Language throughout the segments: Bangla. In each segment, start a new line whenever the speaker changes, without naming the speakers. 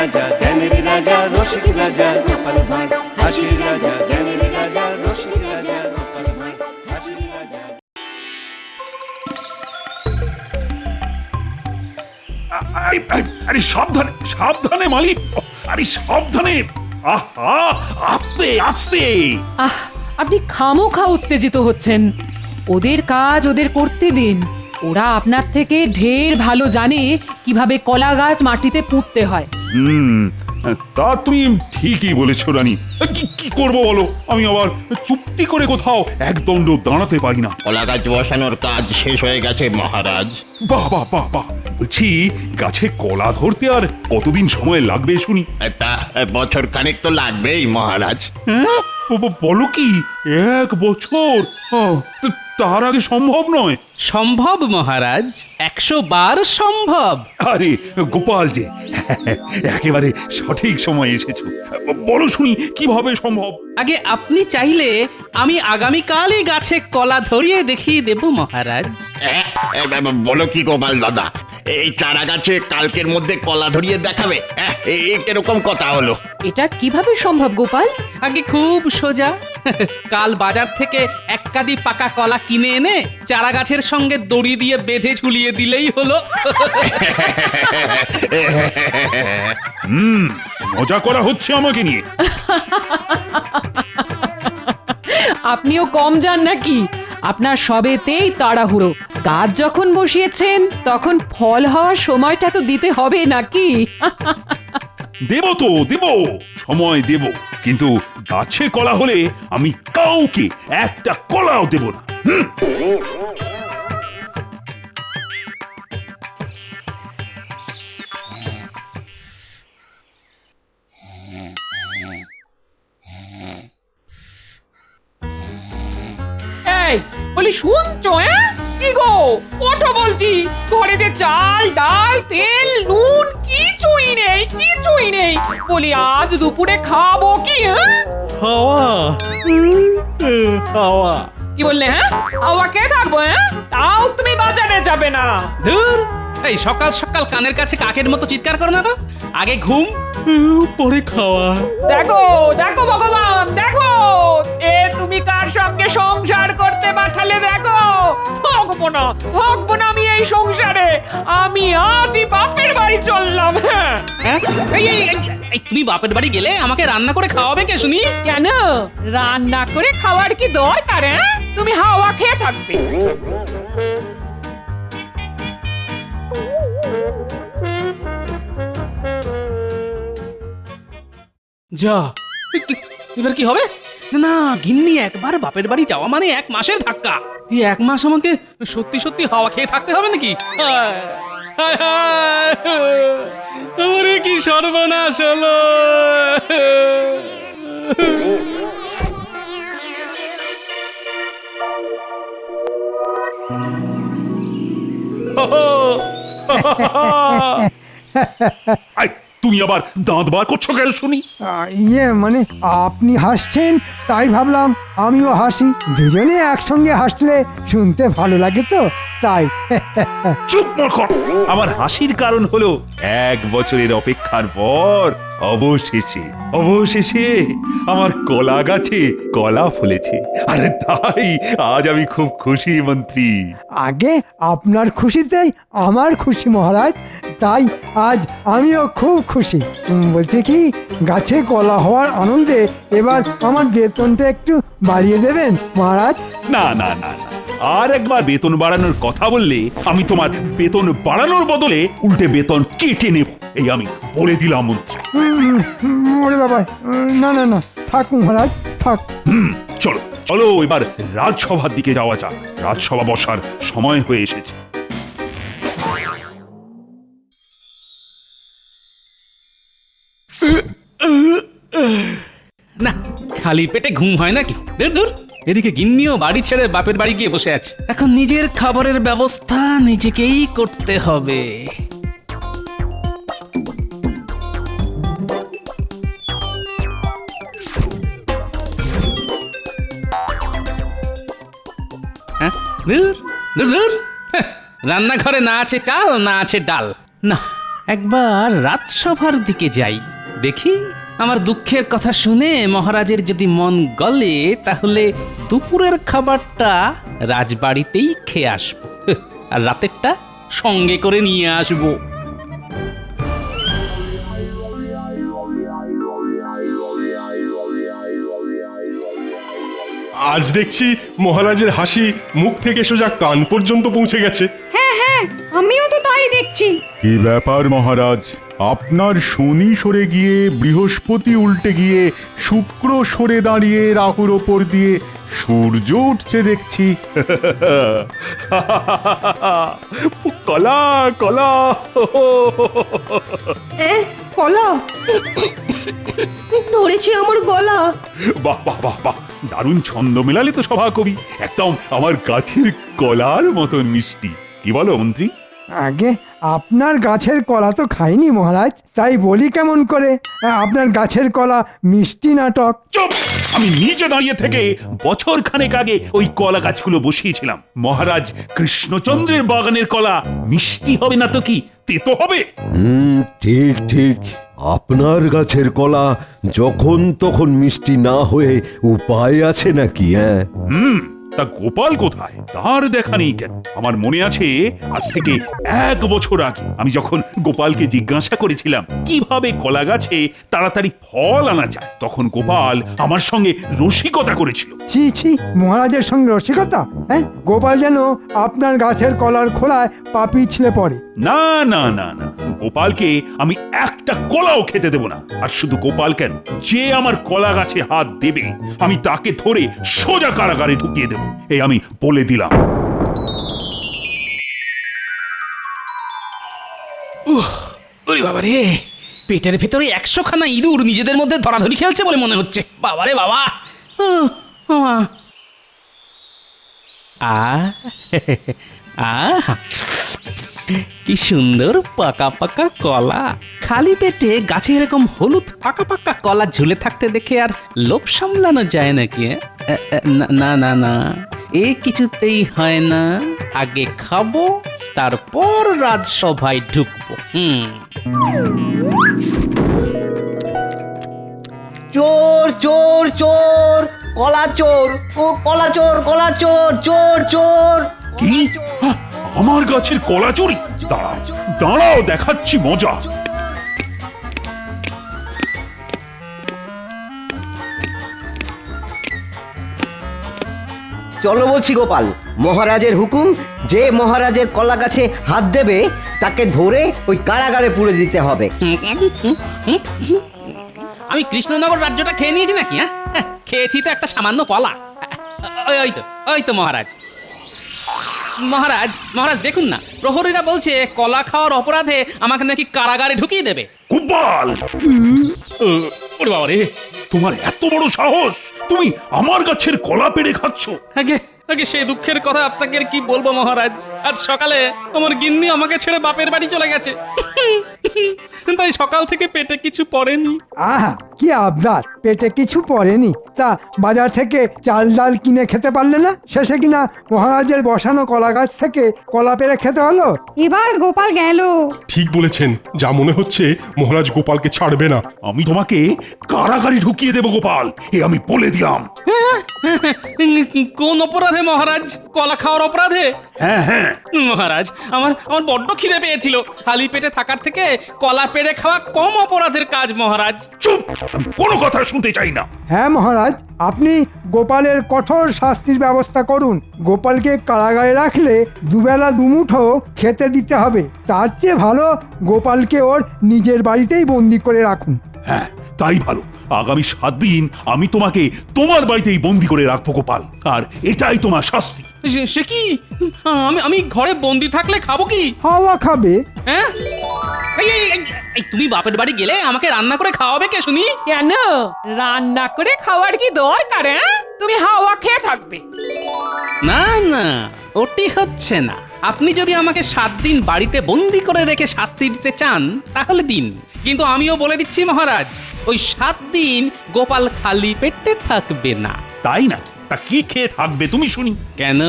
রাজা জ্ঞানের রাজা রসিক রাজা গোপাল ভাঁড় হাসির রাজা জ্ঞানের রাজা রসিক রাজা গোপাল ভাঁড় হাসির রাজা।
আরে সাবধানে সাবধানে মালিক, আরে সাবধানে। আহা, আস্তে আস্তে।
আহ, আপনি খামোখা উত্তেজিত হচ্ছেন। ওদের কাজ ওদের করতে দিন। ওরা আপনার থেকে ঢের ভালো জানে কিভাবে কলা গাছ মাটিতে পুঁততে হয়।
তা তুমি ঠিকই বলেছো রানী। কি করবো বলো, আমি আবার চুপটি করে কোথাও একদণ্ড দাঁড়াতে পারি না।
কলা গাছ বসানোর কাজ শেষ হয়ে গেছে মহারাজ।
বাহ বাহ বাহ বাহ, বলছি গাছে কলা ধরতে আর কতদিন সময় লাগবে শুনি?
তা বছর খানেক তো লাগবেই মহারাজ।
হ্যাঁ, বলো কি, 1 বছর? তার আগে সম্ভব নয়।
সম্ভব মহারাজ, 100 বার সম্ভব।
আরে গোপাল যে, একেবারে সঠিক সময় এসেছো। বলো শুনি কিভাবে সম্ভব?
আগে আপনি চাইলে আমি আগামীকালই গাছে কলা ধরিয়ে দেখিয়ে দেব মহারাজ।
বলো কি গোপাল দাদা, এই চারা গাছে কালকের মধ্যে কলা ধরিয়ে দেখাবে? এরকম কথা হলো?
এটা কিভাবে সম্ভব গোপাল?
আগে খুব সোজা। কাল বাজার থেকে 1 কাঁদি পাকা কলা কিনে এনে চারা গাছের সঙ্গে দড়ি দিয়ে বেঁধে ঝুলিয়ে দিলেই হলো।
মজা করা হচ্ছে আমাকে নিয়ে।
আপনিও কম যান নাকি? আপনার সবেতেই তাড়াহুড়ো। গাছ যখন বসিয়েছেন তখন ফল হওয়ার সময়টা তো দিতে হবে নাকি?
দেব তো দেব, সময় দেব, কিন্তু গাছে কলা হলে আমি কাউকে একটা কলাও দেব না।
এই বলি, শুনছো? কি গো, ওঠো বলছি। ঘরে যে চাল ডাল তেল নুন কিছুই নেই, কিছুই নেই। বলি আজ দুপুরে খাবো কি?
হাওয়া হাওয়া।
কি বললে? হাওয়া কে থাকবো? তাও তুমি বাজারে যাবে না?
ধুর, এই সকাল সকাল কানের কাছে কাকের মতো চিৎকার করো না তো। আগে ঘুম, পরে খাওয়া।
দেখো দেখো ভগবান, দেখো তুমি কার সঙ্গে সংসার করতে পাঠালে। দেখো, থাকবো না আমি এই সংসারে। আমি আজই বাপের বাড়ি চললাম। হ্যাঁ,
এই তুমি বাপের বাড়ি গেলে আমাকে রান্না করে খাওয়াবে কে শুনি?
কেন রান্না করে খাওয়ার কি দরকার? তুমি হাওয়া খেয়ে থাকবে।
যা, এবার কি হবে? না গিন্নি, একবার বাপের বাড়ি যাওয়া মানে 1 মাসের ধাক্কা। এই 1 মাস আমাকে সত্যি সত্যি হাওয়া খেয়ে থাকতে হবে নাকি? আমার কি সর্বনাশ হলো!
তুমি আবার দাঁত বার করছো কেন শুনি?
মানে আপনি হাসছেন তাই ভাবলাম আমিও হাসি। দুজনে একসঙ্গে হাসলে শুনতে ভালো লাগে তো, তাই।
চুপ মূর্খ! আমার হাসির কারণ হলো 1 বছরের অপেক্ষার পর অবশেষে অবশেষে আমার কলা গাছে কলা ফলেছে। আরে তাই আজ আমি খুব খুশি মন্ত্রী।
আগে আপনার খুশিতেই আমার খুশি মহারাজ, তাই আজ আমিও খুব খুশি। বলছি কি, গাছে কলা হওয়ার আনন্দে এবার আমার বেতনটা একটু বাড়িয়ে দেবেন মহারাজ?
না না না না, আর একবার বেতন বাড়ানোর কথা বললে আমি তোমার বেতন বাড়ানোর বদলে উল্টে বেতন কেটে নেব, এই আমি বলে দিলাম মন্ত্রী।
ওরে বাবা, না না না, থাক মহারাজ থাক।
চলো চলো, এবার রাজসভার দিকে যাওয়া যাক। রাজসভা বসার সময় হয়ে এসেছে।
না, খালি পেটে ঘুম হয় নাকি? দূর দূর, এদিকে গিন্নিও বাড়ি ছেড়ে বাপের বাড়ি গিয়ে বসে আছে। এখন নিজের খাবারের ব্যবস্থা নিজেকেই করতে হবে। ধুর, ধুর, ধুর। রান্নাঘরে না আছে চাল, না আছে ডাল। না, একবার রাজসভার দিকে যাই, দেখি আমার দুঃখের কথা শুনে মহারাজের যদি মন গলে তাহলে দুপুরের খাবারটা রাজবাড়িতেই খেয়ে আসবো, আর রাতেরটা সঙ্গে করে নিয়ে আসবো।
আজ দেখছি মহারাজের হাসি মুখ থেকে সোজা কান পর্যন্ত পৌঁছে গেছে।
আমিও তো তাই দেখছি।
কি ব্যাপার মহারাজ, আপনার শনি সরে গিয়ে বৃহস্পতি উল্টে গিয়ে শুক্র সরে দাঁড়িয়ে রাহুর ওপর দিয়ে সূর্য উঠছে দেখছি।
কলা কলা
কলা ধরেছি আমার গলা।
বাহ বাহ বাহ বাহ, দারুণ ছন্দ মেলালে তো সভা কবি, একদম আমার গাছের কলার মতন মিষ্টি। কি বলো মন্ত্রী?
আগে আপনার গাছের কলা তো খাইনি মহারাজ, তাই বলি কেমন করে আপনার গাছের কলা মিষ্টি নাটক।
চুপ! আমি নিজে দাঁড়িয়ে থেকে বছর খানেক আগে ওই কলা গাছগুলো বসিয়েছিলাম। মহারাজ কৃষ্ণচন্দ্রের বাগানের কলা মিষ্টি হবে না তো কি, তেতো হবে?
ঠিক ঠিক, আপনার গাছের কলা যখন তখন মিষ্টি না হয়ে উপায় আছে নাকি?
তা গোপাল কোথায়? তার দেখা নেই কেন? আমার মনে আছে আজ থেকে 1 বছর আগে আমি যখন গোপালকে জিজ্ঞাসা করেছিলাম কিভাবে কলা গাছে তাড়াতাড়ি ফল আনা যায়, তখন গোপাল আমার সঙ্গে রসিকতা করেছিল।
ছি ছি, মহারাজের সঙ্গে রসিকতা? হ্যাঁ, গোপাল যেন আপনার গাছের কলার খোলায় পা পিছলে পড়ে।
না না না না, গোপালকে আমি একটা কলাও খেতে দেব না। আর শুধু গোপাল কেন, যে আমার কলা গাছে হাত দেবে আমি তাকে ধরে সোজা কারাগারে ঢুকিয়ে দেব, এই আমি বলে দিলাম।
ওরে বাবারে, পেটের ভেতরে 100খানা ইঁদুর নিজেদের মধ্যে ধরাধরি খেলছে বলে মনে হচ্ছে। বাবারে বাবা। কি সুন্দর পাকা পাকা কলা। খালি পেটে গাছে এরকম হলুদ পাকা পাকা কলা ঝুলে থাকতে দেখে আর লোভ সামলানো যায় নাকি? না না না, এ কিছুতেই হয় না। আগে খাবো, তারপর রাজসভায় ঢুকবো।
চোর চোর চোর, কলা চোর, ও কলা চোর, কলা চোর, চোর চোর।
কি? আমার গাছের কলা চুরি? দাঁড়াও দাঁড়াও, দেখাচ্ছি মজা।
চলো বলছি গোপাল, মহারাজের হুকুম, যে মহারাজের কলা গাছে হাত দেবে তাকে ধরে ওই কারাগারে পুরে দিতে হবে।
আমি কৃষ্ণনগর রাজ্যটা খেয়ে নিয়েছি নাকি? হ্যাঁ, খেয়েছি তো একটা সামান্য কলা। ওই তো মহারাজ। মহারাজ মহারাজ দেখুন না, প্রহরীরা বলছে কলা খাওয়ার অপরাধে আমাকে নাকি কারাগারে ঢুকিয়ে দেবে।
গোপাল! ওরে বাবা রে, তোমার এত বড় সাহস! তুমি আমার গাছের কলা পেড়ে খাচ্ছ?
আগে আগে সেই দুঃখের কথা আপনাকে কি বলবো মহারাজ। আজ সকালে আমার গিন্নি আমাকে ছেড়ে বাপের বাড়ি চলে গেছে, তাই সকাল থেকে পেটে কিছু পড়েনি।
আহা, কি আবদার, পেটে কিছু পড়েনি? তা বাজার থেকে চাল ডাল কিনে খেতে পারলে না? শেষে কিনা মহারাজের বসানো কলা গাছ থেকে কলা পেড়ে খেতে হলো।
এবার গোপাল গেল।
ঠিক বলেছেন, যা মনে হচ্ছে মহারাজ গোপালকে ছাড়বে না।
আমি তোমাকে কারাগারে ঢুকিয়ে দেব গোপাল, এ আমি বলে দিলাম।
কোন অপরাধে মহারাজ? কলা খাওয়ার অপরাধে?
হ্যাঁ হ্যাঁ
মহারাজ, আমার বড্ড খিদে পেয়েছিল। খালি পেটে থাকার থেকে কলা পেড়ে খাওয়া কম অপরাধের কাজ মহারাজ।
চুপ! আমি কোনো কথা শুনতে চাই না।
হ্যাঁ মহারাজ, আপনি গোপালের কঠোর শাস্তির ব্যবস্থা করুন। গোপালকে কারাগারে রাখলে দুবেলা দুমুঠো খেতে দিতে হবে। তার চেয়ে ভালো গোপালকে ওর নিজের বাড়িতেই বন্দি করে রাখুন।
হ্যাঁ, তাই ভালো। আগামী 7 দিন আমি তোমাকে তোমার বাড়িতেই বন্দি করে রাখবো গোপাল, আর এটাই তোমার শাস্তি।
সে কি? আমি ঘরে বন্দি থাকলে খাবো কি?
হাওয়া খাবে।
হ্যাঁ, এই তুমি বাপের বাড়ি গেলে আমাকে রান্না করে খাওয়াবে কে শুনি?
কেন রান্না করে খাওয়ার কি দরকার? তুমি হাওয়া খেয়ে থাকবে?
না না, ওটি হচ্ছে না। আপনি যদি আমাকে 7 দিন বাড়িতে বন্দি করে রেখে শাস্তি দিতে চান তাহলে দিন, কিন্তু আমিও বলে দিচ্ছি মহারাজ, ওই 7 দিন গোপাল খালি পেটে থাকবে না।
তাই না? তা কি খেয়ে থাকবে তুমি শুনি?
কেন?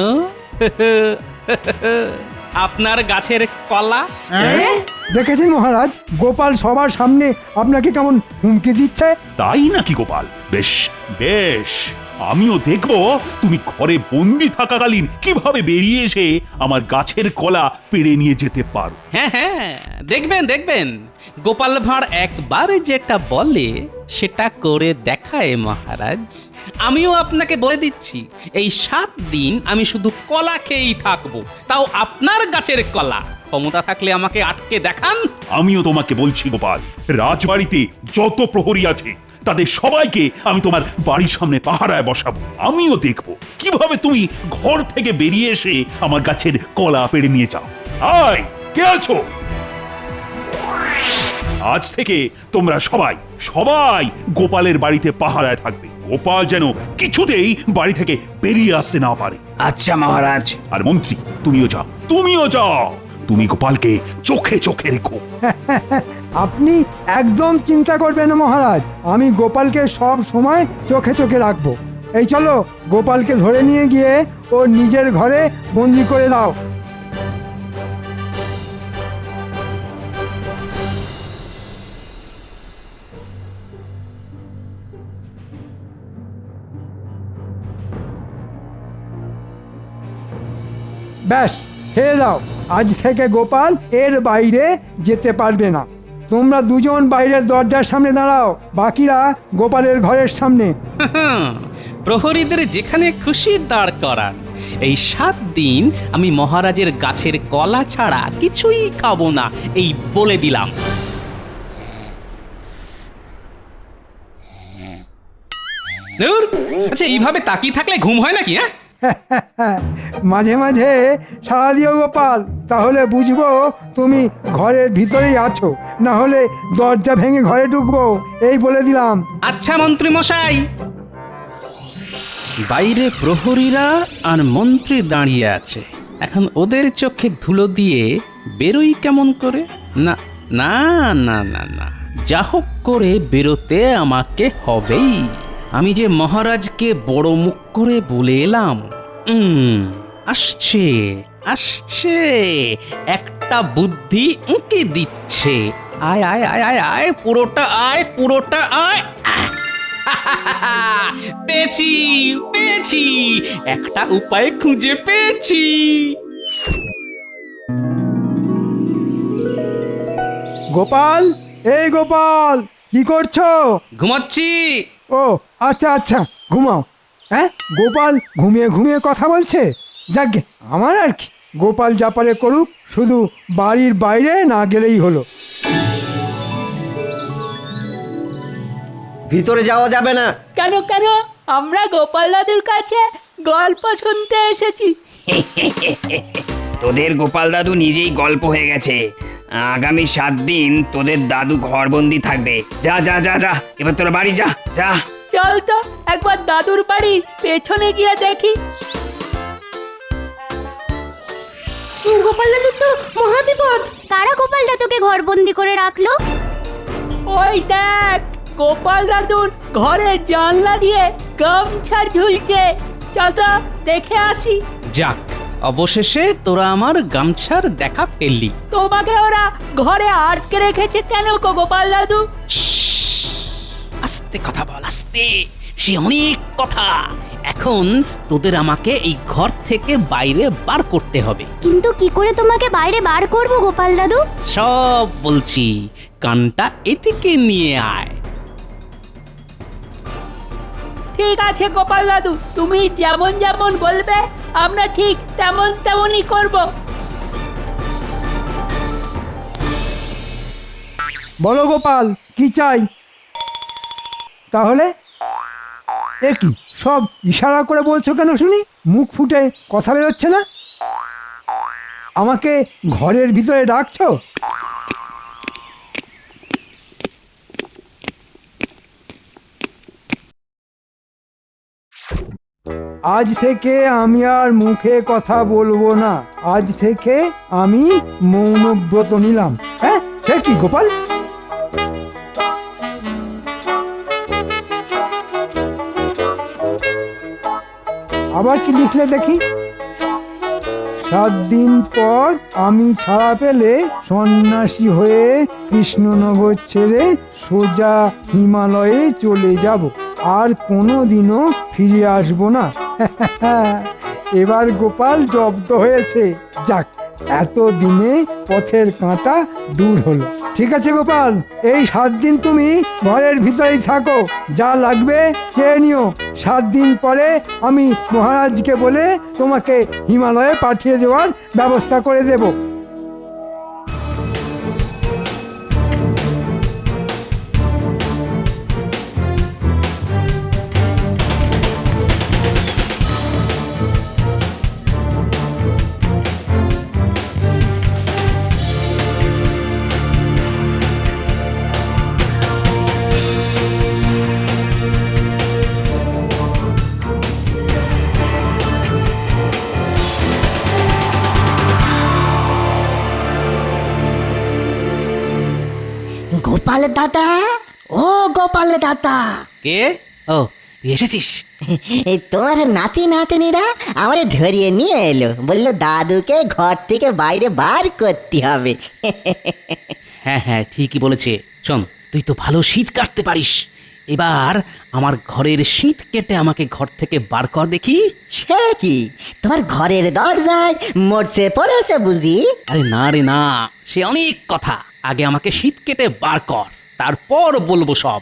আপনার গাছের কলা?
দেখেছেন মহারাজ, গোপাল সবার সামনে আপনাকে কেমন হুমকি দিচ্ছে।
তাই নাকি গোপাল? বেশ বেশ, আমিও দেখব তুমি ঘরে বন্দি থাকাকালীন কিভাবে বেরিয়ে এসে আমার গাছের কলা পেড়ে নিয়ে যেতে পারো।
হ্যাঁ হ্যাঁ, দেখবেন দেখবেন, গোপাল ভাঁড় একবার যেটা বলে সেটা করে দেখায় মহারাজ। আমিও আপনাকে বলে দিচ্ছি, এই 7 দিন আমি শুধু কলা খেয়েই থাকবো, তাও আপনার গাছের কলা। ক্ষমতা থাকলে আমাকে আটকে দেখান।
আমিও তোমাকে বলছি গোপাল, রাজবাড়িতে যত প্রহরী আছে তাদের সবাইকে আমি তোমার বাড়ির সামনে পাহারায় বসাবো। আমিও দেখব কিভাবে তুমি ঘর থেকে বেরিয়ে এসে আমার গাছের কলা পেড়ে নিয়ে যাও। আয়, কে আছো? আজ থেকে তোমরা সবাই সবাই গোপালের বাড়িতে পাহারায় থাকবে। গোপাল যেন কিছুতেই বাড়ি থেকে বেরিয়ে আসতে না পারে।
আচ্ছা মহারাজ।
আর মন্ত্রী, তুমিও যাও, তুমিও যাও। তুমি গোপালকে চোখে চোখে রেখো।
আপনি একদম চিন্তা করবেন না মহারাজ, আমি গোপালকে সব সময় চোখে চোখে রাখবো। এই চলো, গোপালকে ধরে নিয়ে গিয়ে ও নিজের ঘরে বন্দি করে দাও। ব্যাস, ছেড়ে দাও। আজ থেকে গোপাল এর বাইরে যেতে পারবে না। তোমরা দুজন বাইরের দরজার সামনে দাঁড়াও, বাকিরা গোপালের ঘরের সামনে।
প্রহরীদের যেখানে খুশি দাঁড় করান। এই 7 দিন আমি মহারাজের গাছের কলা ছাড়া কিছুই খাবো না, এই বলে দিলাম। ধুর, আচ্ছা এইভাবে তাকিয়ে থাকলে ঘুম হয় নাকি? হ্যাঁ,
মাঝে মাঝে সাড়া দিও গোপাল, তাহলে বুঝবো তুমি ঘরের ভিতরেই আছো, না হলে দরজা ভেঙে ঘরে ঢুকবো, এই বলে দিলাম।
আচ্ছা মন্ত্রী মশাই। বাইরে প্রহরীরা আর মন্ত্রী দাঁড়িয়ে আছে, এখন ওদের চোখে ধুলো দিয়ে বেরোই কেমন করে? না না না না না, যা হোক করে বেরোতে আমাকে হবেই। আমি যে মহারাজকে বড় মুখ করে বলে এলাম। আসছে আসছে, একটা বুদ্ধি উঁকি দিচ্ছে। আয় আয় আয় আয় আয়, পুরোটা আয়, পুরোটা আয়। পেয়েছি পেয়েছি, একটা উপায় খুঁজে পেয়েছি।
গোপাল, এই গোপাল, কি করছো?
ঘুমাচ্ছি।
ও আচ্ছা আচ্ছা, ঘুমাও। হ্যাঁ, গোপাল ঘুমিয়ে ঘুমিয়ে কথা বলছে। যাকে আমার আর কি, গোপাল যা পারে করুক, শুধু বাড়ির বাইরে না গেলেই হলো।
ভিতরে যাওয়া যাবে না।
কেন কেন? আমরা গোপাল দাদুর কাছে গল্প শুনতে এসেছি।
তোদের গোপাল দাদু নিজেই গল্প হয়ে গেছে। আগামী 7 দিন তোদের দাদু ঘরবন্দি থাকবে। যা যা যা যা, এবার তোরা বাড়ি যা যা।
চল তো একবার দাদুর বাড়ির পেছনে গিয়ে দেখি।
গোপাল দাদু তো মহাবিপদ। কারা গোপাল দাদুকে ঘরবন্দি করে রাখলো?
ওই দেখ, গোপাল দাদুর ঘরের জানলা দিয়ে গামছা ঝুলছে। চল তো দেখে আসি।
যাক, অবশেষে তোরা আমার গামছার দেখা পেলি।
তোমাকে ওরা ঘরে আটকে রেখেছে কেন গো গোপাল দাদু?
আস্তে কথা বল, আস্তে। সে অনেক কথা। এখন তোদের আমাকে এই ঘর থেকে বাইরে বার করতে হবে।
কিন্তু কি করে তোমাকে বাইরে বার করব গোপাল দাদু?
সব বলছি, কানটা এদিকে নিয়ে আয়।
ঠিক আছে গোপাল দাদু, তুমি যেমন যেমন বলবে আমরা ঠিক তেমন তেমনই করব।
বলো গোপাল, কি চাই? তাহলে এ কি সব ইশারা করে বলছো কেন শুনি? মুখ ফুটে কথা বেরোচ্ছে না? আমাকে ঘরের ভিতরে ডাকছো? আজ থেকে আমি আর মুখে কথা বলবো না। আজ থেকে আমি মৌনব্রত নিলাম। হ্যাঁ, সে কি গোপাল? আবার কি লিখলে দেখি? 7 দিন পর আমি ছাড়া পেলে সন্ন্যাসী হয়ে কৃষ্ণনগর ছেড়ে সোজা হিমালয়ে চলে যাব, আর কোনোদিনও ফিরে আসবো না। এবার গোপাল জব্দ হয়েছে। যাক, এতদিনে পথের কাঁটা দূর হলো। ঠিক আছে গোপাল, এই 7 দিন তুমি ঘরের ভিতরেই থাকো, যা লাগবে চেয়ে নিও। 7 দিন পরে আমি মহারাজকে বলে তোমাকে হিমালয়ে পাঠিয়ে দেওয়ার ব্যবস্থা করে দেব।
গোপাল দাদা, ও গোপাল দাদা,
কে? ও, তুই এসেছিস?
তোমার নাতি নাতনিরা আমারে ধরিয়ে নিয়ে এলো, বললো দাদুকে ঘর থেকে বাইরে বার করতে হবে।
হ্যাঁ হ্যাঁ, ঠিকই বলেছে। শোন, তুই তো ভালো শীত কাটতে পারিস, এবার আমার ঘরের শীত কেটে আমাকে ঘর থেকে বার কর দেখি।
সে কি, তোমার ঘরের দরজায় মরছে পড়েছে বুঝি?
আরে না রে না, সে অনেক কথা। আগে আমাকে শীত কেটে বার কর, তারপর বলবো সব।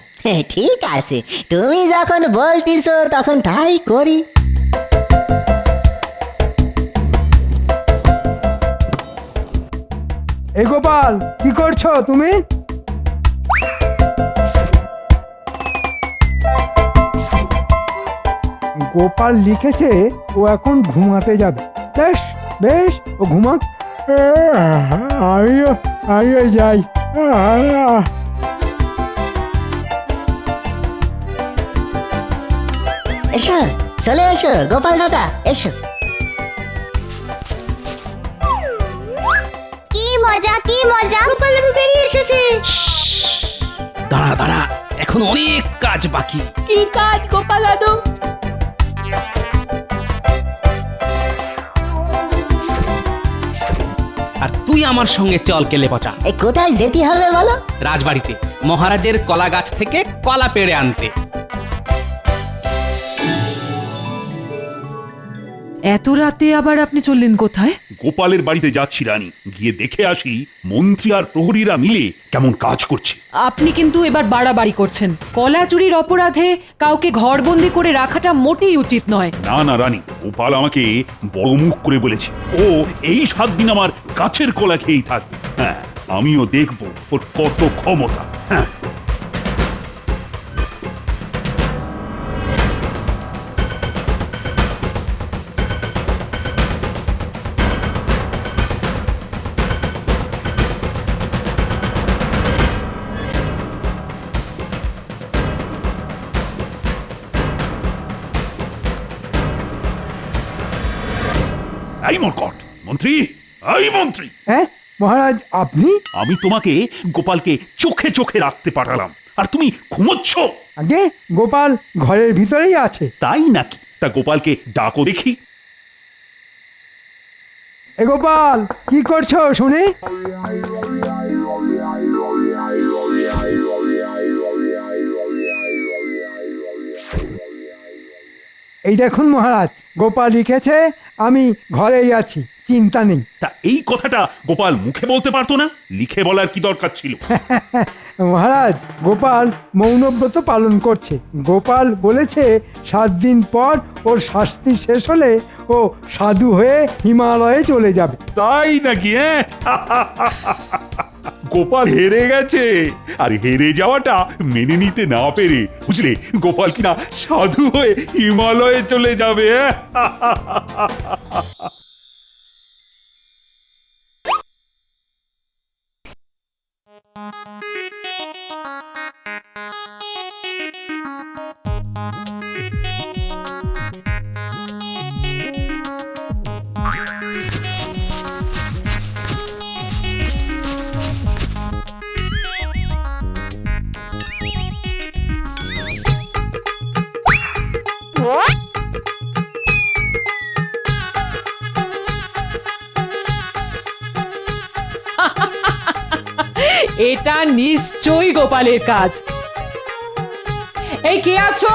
ঠিক আছে, তুমি যখন বলতিছো তখন তাই করি।
এই গোপাল, কি করছো তুমি? গোপাল লিখেছে ও এখন ঘুমাতে যাবে। বেশ বেশ, ও ঘুমাক। আমিও যাই।
এসো, চলে এসো গোপাল দাদা, এসো।
কি মজা কি মজা!
গোপাল দাদু বেরিয়ে এসেছে।
দাঁড়া দাঁড়া, এখন অনেক কাজ বাকি।
কি কাজ গোপাল দাদু?
আর তুই আমার সঙ্গে চল কেলে পচা।
কোথায় যেতে হবে বলো?
রাজবাড়িতে মহারাজের কলা গাছ থেকে কলা পেড়ে আনতে।
এত রাতে আবার আপনি চললেন কোথায়?
গোপালের বাড়িতে যাচ্ছি রানী, গিয়ে দেখে আসি মন্ত্রী আর প্রহরীরা মিলে কেমন কাজ করছে।
আপনি কিন্তু এবার বাড়াবাড়ি করছেন। কলা চুরির অপরাধে কাউকে ঘরবন্দি করে রাখাটা মোটেই উচিত নয়।
না না রানী, গোপাল আমাকে বড় মুখ করে বলেছে ও এই 7 দিন আমার গাছের কলা খেয়েই থাকবে। হ্যাঁ, আমিও দেখবো ওর কত ক্ষমতা। হ্যাঁ, এই মরকট মন্ত্রী, এই মন্ত্রী।
হ্যাঁ মহারাজ, আপনি?
আমি তোমাকে গোপালকে চোখে চোখে রাখতে পাঠালাম, আর তুমি ঘুমোচ্ছ।
আগে গোপাল ঘরের ভিতরেই আছে।
তাই নাকি? তা গোপালকে ডাকো দেখি।
এ গোপাল, কি করছো শুনি? এই দেখুন মহারাজ, গোপাল লিখেছে আমি ঘরেই আছি, চিন্তা নেই।
তা এই কথাটা গোপাল মুখে বলতে পারতো না? লিখে বলার কি দরকার ছিল?
মহারাজ, গোপাল মৌনব্রত পালন করছে। গোপাল বলেছে 7 দিন পর ওর শাস্তি শেষ হলে ও সাধু হয়ে হিমালয়ে চলে যাবে।
তাই নাকি? গোপাল হেরে গেছে, আর হেরে যাওয়াটা মেনে নিতে না পেরে, বুঝলে, গোপাল কিনা সাধু হয়ে হিমালয়ে চলে যাবে।
এটা নিশ্চয়ই গোপালের কাজ। এই কে আছো?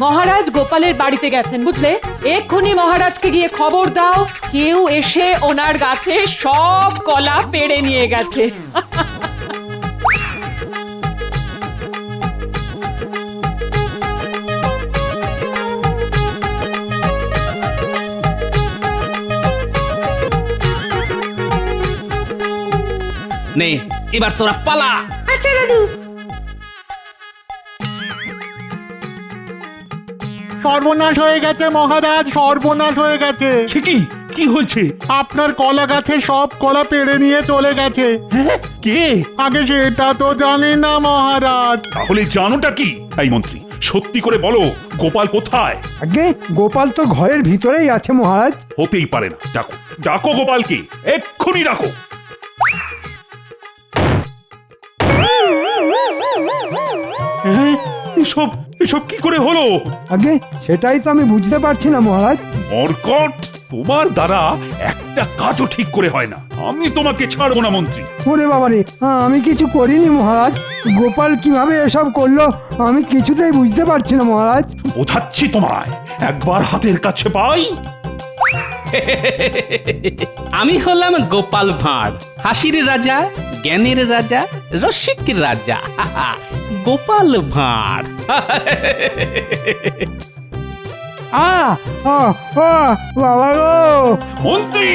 মহারাজ গোপালের বাড়িতে গেছেন বুঝলে, এক্ষুনি মহারাজকে গিয়ে খবর দাও কেউ এসে ওনার গাছে সব কলা পেড়ে নিয়ে গেছে।
নে এবার তোরা পালা।
আচ্ছা দাদু।
সর্বনাশ হয়ে গেছে মহারাজ, সর্বনাশ হয়ে গেছে।
সে কি? কি হয়েছে?
আপনার কলা গাছে সব কলা পেড়ে নিয়ে চলে গেছে।
হ্যাঁ, কে?
আগে সেটা তো জানি না মহারাজ।
তাহলে জানোটা কি? এই মন্ত্রী, সত্যি করে বলো, গোপাল কোথায়?
আগে গোপাল তো ঘরের ভিতরেই আছে মহারাজ।
হতেই পারে না। ডাকো, ডাকো গোপালকে, এক্ষুনি ডাকো। হ্যাঁ, এসব এসব কি করে হলো?
আগে সেটাই তো আমি বুঝতে পারছি না মহারাজ।
মরকট, তোমার দ্বারা একটা কাজও ঠিক করে হয় না। আমি তোমাকে ছাড়বো না মন্ত্রী।
ওরে বাবারে, আমি কিছু করিনি মহারাজ। গোপাল কিভাবে এসব করলো আমি কিছুতেই বুঝতে পারছি না মহারাজ।
বোঝাচ্ছি তোমায়, একবার হাতের কাছে পাই।
আমি হলাম গোপাল ভাঁড়, হাসির রাজা, জ্ঞানের রাজা, রসিক রাজা। গোপাল ভাঁড়।
বাবা গো
মন্ত্রী